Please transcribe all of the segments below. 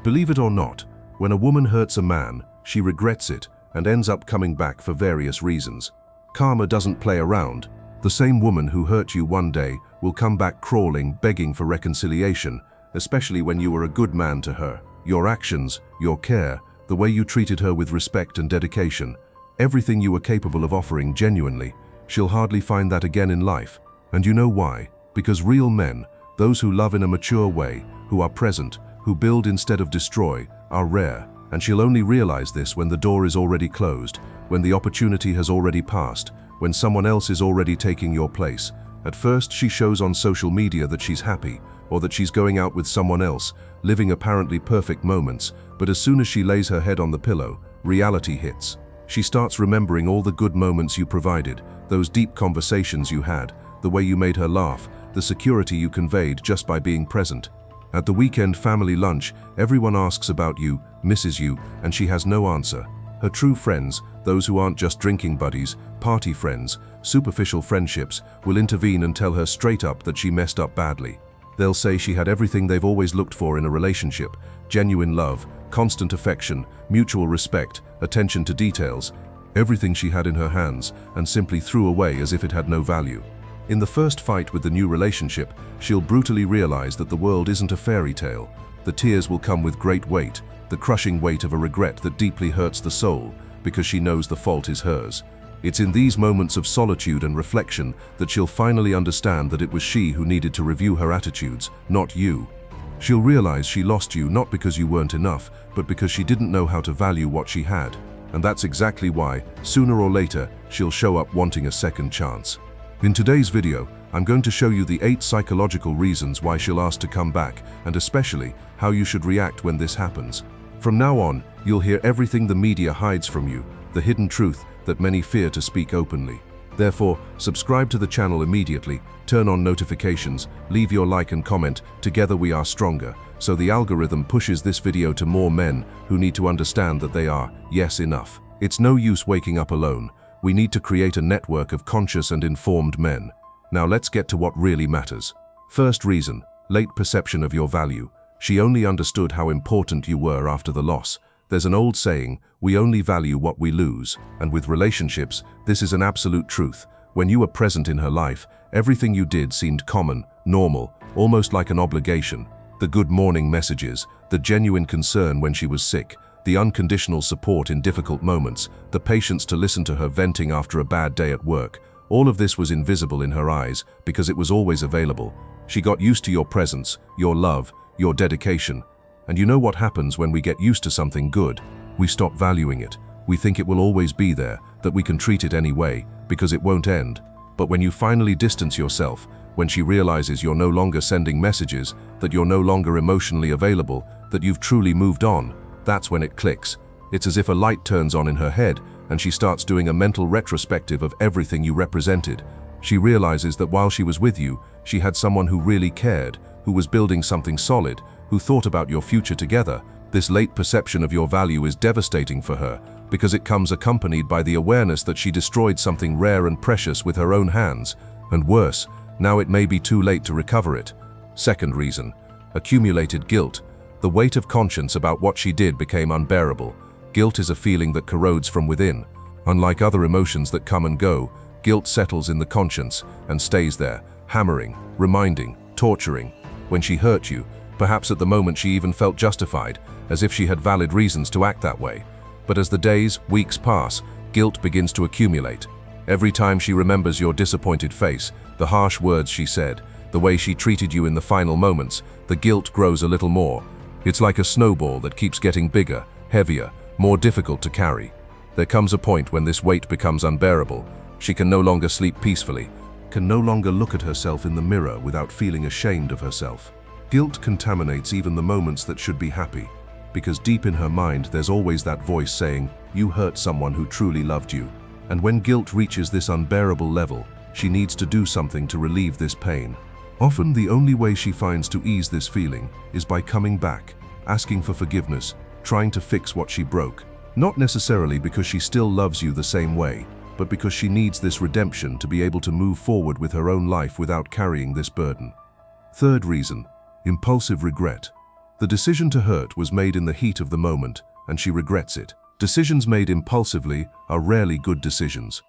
Believe it or not, when a woman hurts a man, she regrets it and ends up coming back for various reasons. Karma doesn't play around. The same woman who hurt you one day will come back crawling, begging for reconciliation, especially when you were a good man to her. Your actions, your care, the way you treated her with respect and dedication, everything you were capable of offering genuinely, she'll hardly find that again in life. And you know why? Because real men, those who love in a mature way, who are present, who build instead of destroy, are rare. And she'll only realize this when the door is already closed, when the opportunity has already passed, when someone else is already taking your place. At first, she shows on social media that she's happy, or that she's going out with someone else, living apparently perfect moments, but as soon as she lays her head on the pillow, reality hits. She starts remembering all the good moments you provided, those deep conversations you had, the way you made her laugh, the security you conveyed just by being present. At the weekend family lunch, everyone asks about you, misses you, and she has no answer. Her true friends, those who aren't just drinking buddies, party friends, superficial friendships, will intervene and tell her straight up that she messed up badly. They'll say she had everything they've always looked for in a relationship: genuine love, constant affection, mutual respect, attention to details, everything she had in her hands, and simply threw away as if it had no value. In the first fight with the new relationship, she'll brutally realize that the world isn't a fairy tale. The tears will come with great weight, the crushing weight of a regret that deeply hurts the soul, because she knows the fault is hers. It's in these moments of solitude and reflection that she'll finally understand that it was she who needed to review her attitudes, not you. She'll realize she lost you not because you weren't enough, but because she didn't know how to value what she had. And that's exactly why, sooner or later, she'll show up wanting a second chance. In today's video, I'm going to show you the 8 psychological reasons why she'll ask to come back, and especially how you should react when this happens. From now on, you'll hear everything the media hides from you, the hidden truth that many fear to speak openly. Therefore, subscribe to the channel immediately, turn on notifications, leave your like and comment. Together we are stronger, so the algorithm pushes this video to more men who need to understand that they are, yes, enough. It's no use waking up alone. We need to create a network of conscious and informed men. Now let's get to what really matters. First reason, late perception of your value. She only understood how important you were after the loss. There's an old saying, we only value what we lose, and with relationships, this is an absolute truth. When you were present in her life, everything you did seemed common, normal, almost like an obligation. The good morning messages, the genuine concern when she was sick, the unconditional support in difficult moments, the patience to listen to her venting after a bad day at work. All of this was invisible in her eyes because it was always available. She got used to your presence, your love, your dedication. And you know what happens when we get used to something good? We stop valuing it. We think it will always be there, that we can treat it any way, because it won't end. But when you finally distance yourself, when she realizes you're no longer sending messages, that you're no longer emotionally available, that you've truly moved on, that's when it clicks. It's as if a light turns on in her head and she starts doing a mental retrospective of everything you represented. She realizes that while she was with you, she had someone who really cared, who was building something solid, who thought about your future together. This late perception of your value is devastating for her because it comes accompanied by the awareness that she destroyed something rare and precious with her own hands. And worse, now it may be too late to recover it. Second reason, accumulated guilt. The weight of conscience about what she did became unbearable. Guilt is a feeling that corrodes from within. Unlike other emotions that come and go, guilt settles in the conscience and stays there, hammering, reminding, torturing. When she hurt you, perhaps at the moment she even felt justified, as if she had valid reasons to act that way. But as the days, weeks pass, guilt begins to accumulate. Every time she remembers your disappointed face, the harsh words she said, the way she treated you in the final moments, the guilt grows a little more. It's like a snowball that keeps getting bigger, heavier, more difficult to carry. There comes a point when this weight becomes unbearable. She can no longer sleep peacefully, can no longer look at herself in the mirror without feeling ashamed of herself. Guilt contaminates even the moments that should be happy, because deep in her mind there's always that voice saying, you hurt someone who truly loved you. And when guilt reaches this unbearable level, she needs to do something to relieve this pain. Often the only way she finds to ease this feeling is by coming back, asking for forgiveness, trying to fix what she broke. Not necessarily because she still loves you the same way, but because she needs this redemption to be able to move forward with her own life without carrying this burden. Third reason, impulsive regret. The decision to hurt was made in the heat of the moment, and she regrets it. Decisions made impulsively are rarely good decisions.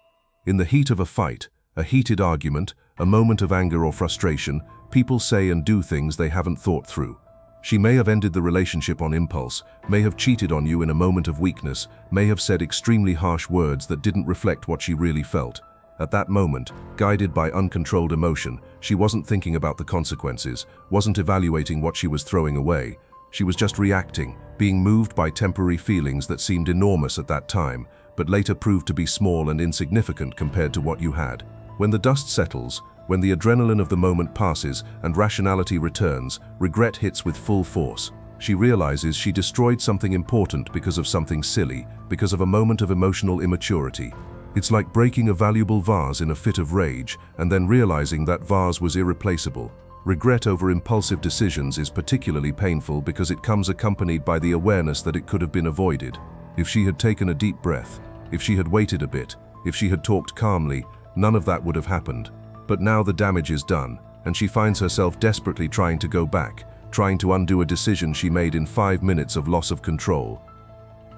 In the heat of a fight, a heated argument, a moment of anger or frustration, people say and do things they haven't thought through. She may have ended the relationship on impulse, may have cheated on you in a moment of weakness, may have said extremely harsh words that didn't reflect what she really felt. At that moment, guided by uncontrolled emotion, she wasn't thinking about the consequences, wasn't evaluating what she was throwing away. She was just reacting, being moved by temporary feelings that seemed enormous at that time, but later proved to be small and insignificant compared to what you had. When the dust settles, when the adrenaline of the moment passes and rationality returns, regret hits with full force. She realizes she destroyed something important because of something silly, because of a moment of emotional immaturity. It's like breaking a valuable vase in a fit of rage and then realizing that vase was irreplaceable. Regret over impulsive decisions is particularly painful because it comes accompanied by the awareness that it could have been avoided. If she had taken a deep breath, if she had waited a bit, if she had talked calmly, none of that would have happened. But now the damage is done, and she finds herself desperately trying to go back, trying to undo a decision she made in 5 minutes of loss of control.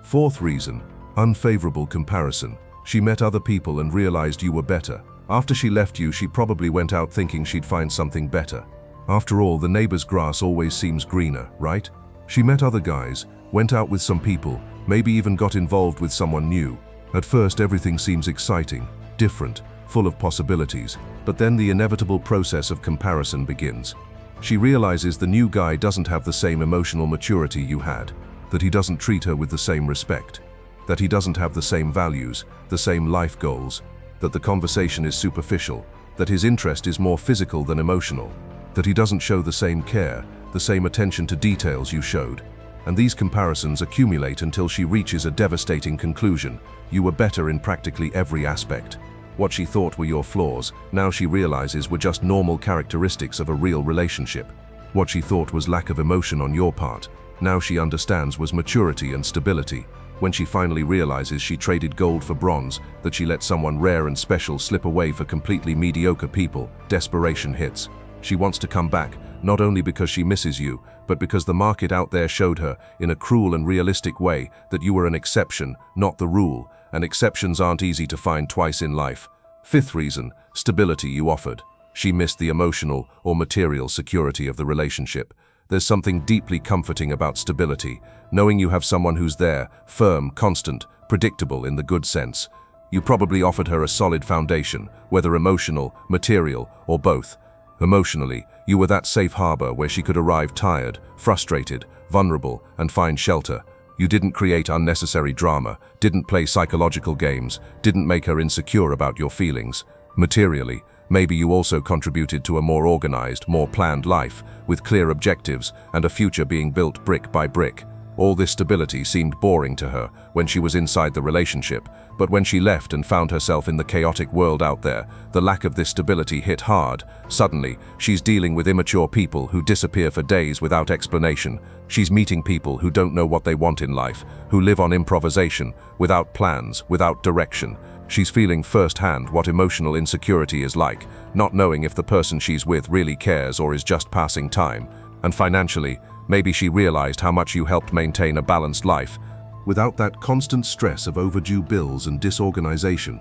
Fourth reason, unfavorable comparison. She met other people and realized you were better. After she left you, she probably went out thinking she'd find something better. After all, the neighbor's grass always seems greener, right? She met other guys, went out with some people, maybe even got involved with someone new. At first, everything seems exciting, different, full of possibilities, but then the inevitable process of comparison begins. She realizes the new guy doesn't have the same emotional maturity you had, that he doesn't treat her with the same respect, that he doesn't have the same values, the same life goals, that the conversation is superficial, that his interest is more physical than emotional, that he doesn't show the same care, the same attention to details you showed. And these comparisons accumulate until she reaches a devastating conclusion. You were better in practically every aspect. What she thought were your flaws, now she realizes were just normal characteristics of a real relationship. What she thought was lack of emotion on your part, now she understands was maturity and stability. When she finally realizes she traded gold for bronze, that she let someone rare and special slip away for completely mediocre people, desperation hits. She wants to come back, not only because she misses you, but because the market out there showed her, in a cruel and realistic way, that you were an exception, not the rule, and exceptions aren't easy to find twice in life. Fifth reason, stability you offered. She missed the emotional or material security of the relationship. There's something deeply comforting about stability, knowing you have someone who's there, firm, constant, predictable in the good sense. You probably offered her a solid foundation, whether emotional, material, or both. Emotionally, you were that safe harbor where she could arrive tired, frustrated, vulnerable, and find shelter. You didn't create unnecessary drama, didn't play psychological games, didn't make her insecure about your feelings. Materially, maybe you also contributed to a more organized, more planned life, with clear objectives and a future being built brick by brick. All this stability seemed boring to her when she was inside the relationship, but when she left and found herself in the chaotic world out there, the lack of this stability hit hard. Suddenly, she's dealing with immature people who disappear for days without explanation. She's meeting people who don't know what they want in life, who live on improvisation, without plans, without direction. She's feeling firsthand what emotional insecurity is like, not knowing if the person she's with really cares or is just passing time. And financially, maybe she realized how much you helped maintain a balanced life, without that constant stress of overdue bills and disorganization.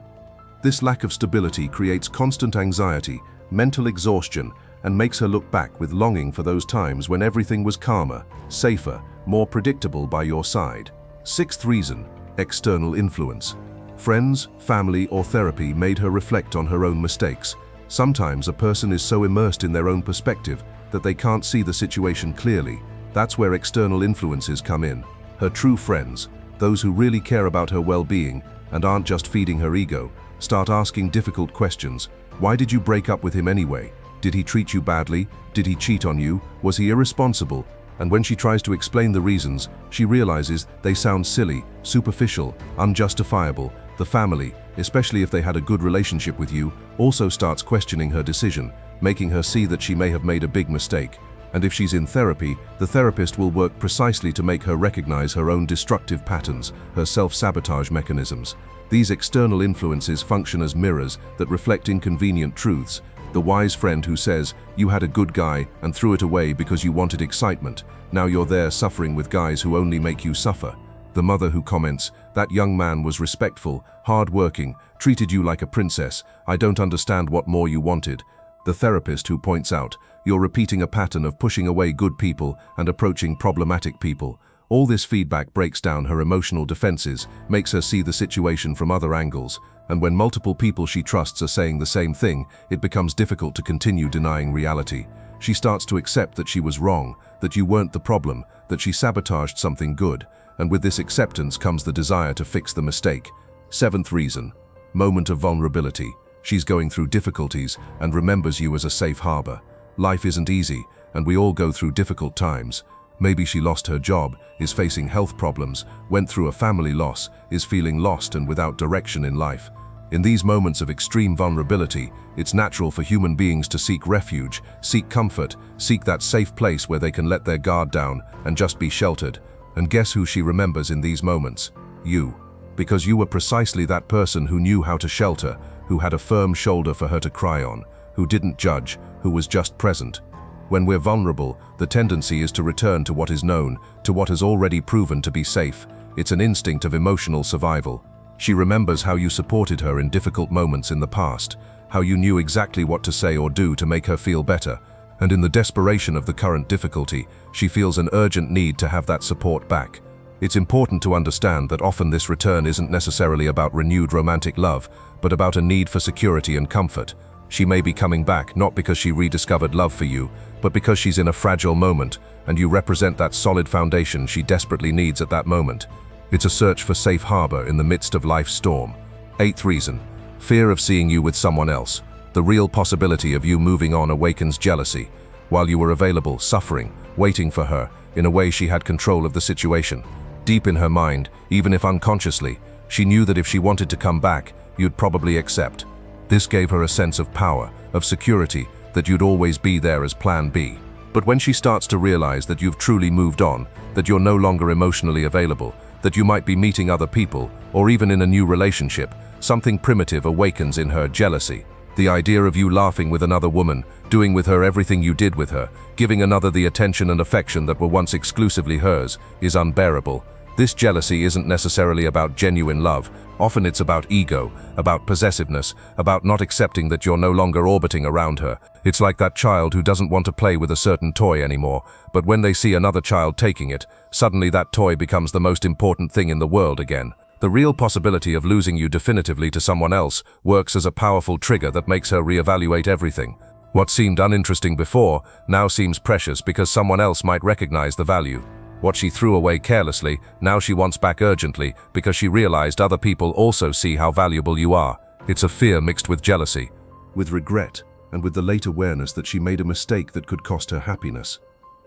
This lack of stability creates constant anxiety, mental exhaustion, and makes her look back with longing for those times when everything was calmer, safer, more predictable by your side. Sixth reason, external influence. Friends, family, or therapy made her reflect on her own mistakes. Sometimes a person is so immersed in their own perspective that they can't see the situation clearly. That's where external influences come in. Her true friends, those who really care about her well-being and aren't just feeding her ego, start asking difficult questions. Why did you break up with him anyway? Did he treat you badly? Did he cheat on you? Was he irresponsible? And when she tries to explain the reasons, she realizes they sound silly, superficial, unjustifiable. The family, especially if they had a good relationship with you, also starts questioning her decision, making her see that she may have made a big mistake. And if she's in therapy, the therapist will work precisely to make her recognize her own destructive patterns, her self-sabotage mechanisms. These external influences function as mirrors that reflect inconvenient truths, The wise friend who says, you had a good guy and threw it away because you wanted excitement. Now you're there suffering with guys who only make you suffer. The mother who comments, that young man was respectful, hard-working, treated you like a princess. I don't understand what more you wanted. The therapist who points out, you're repeating a pattern of pushing away good people and approaching problematic people. All this feedback breaks down her emotional defenses, makes her see the situation from other angles, and when multiple people she trusts are saying the same thing, it becomes difficult to continue denying reality. She starts to accept that she was wrong, that you weren't the problem, that she sabotaged something good, and with this acceptance comes the desire to fix the mistake. 7th reason, moment of vulnerability. She's going through difficulties and remembers you as a safe harbor. Life isn't easy, and we all go through difficult times. Maybe she lost her job, is facing health problems, went through a family loss, is feeling lost and without direction in life. In these moments of extreme vulnerability, it's natural for human beings to seek refuge, seek comfort, seek that safe place where they can let their guard down and just be sheltered. And guess who she remembers in these moments? You. Because you were precisely that person who knew how to shelter, who had a firm shoulder for her to cry on, who didn't judge, who was just present. When we're vulnerable, the tendency is to return to what is known, to what has already proven to be safe. It's an instinct of emotional survival. She remembers how you supported her in difficult moments in the past, how you knew exactly what to say or do to make her feel better, and in the desperation of the current difficulty, she feels an urgent need to have that support back. It's important to understand that often this return isn't necessarily about renewed romantic love, but about a need for security and comfort. She may be coming back not because she rediscovered love for you, but because she's in a fragile moment, and you represent that solid foundation she desperately needs at that moment. It's a search for safe harbor in the midst of life's storm. 8th reason, fear of seeing you with someone else. The real possibility of you moving on awakens jealousy. While you were available, suffering, waiting for her, in a way she had control of the situation. Deep in her mind, even if unconsciously, she knew that if she wanted to come back, you'd probably accept. This gave her a sense of power, of security, that you'd always be there as plan B. But when she starts to realize that you've truly moved on, that you're no longer emotionally available, that you might be meeting other people, or even in a new relationship, something primitive awakens in her: jealousy. The idea of you laughing with another woman, doing with her everything you did with her, giving another the attention and affection that were once exclusively hers, is unbearable. This jealousy isn't necessarily about genuine love. Often it's about ego, about possessiveness, about not accepting that you're no longer orbiting around her. It's like that child who doesn't want to play with a certain toy anymore, but when they see another child taking it, suddenly that toy becomes the most important thing in the world again. The real possibility of losing you definitively to someone else works as a powerful trigger that makes her reevaluate everything. What seemed uninteresting before now seems precious because someone else might recognize the value. What she threw away carelessly, now she wants back urgently because she realized other people also see how valuable you are. It's a fear mixed with jealousy, with regret, and with the late awareness that she made a mistake that could cost her happiness.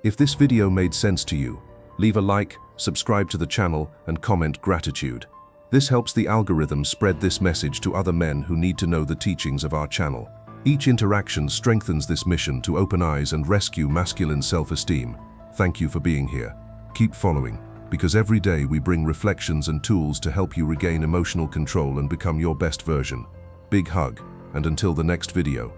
If this video made sense to you, leave a like, subscribe to the channel, and comment gratitude. This helps the algorithm spread this message to other men who need to know the teachings of our channel. Each interaction strengthens this mission to open eyes and rescue masculine self-esteem. Thank you for being here. Keep following, because every day we bring reflections and tools to help you regain emotional control and become your best version. Big hug, and until the next video.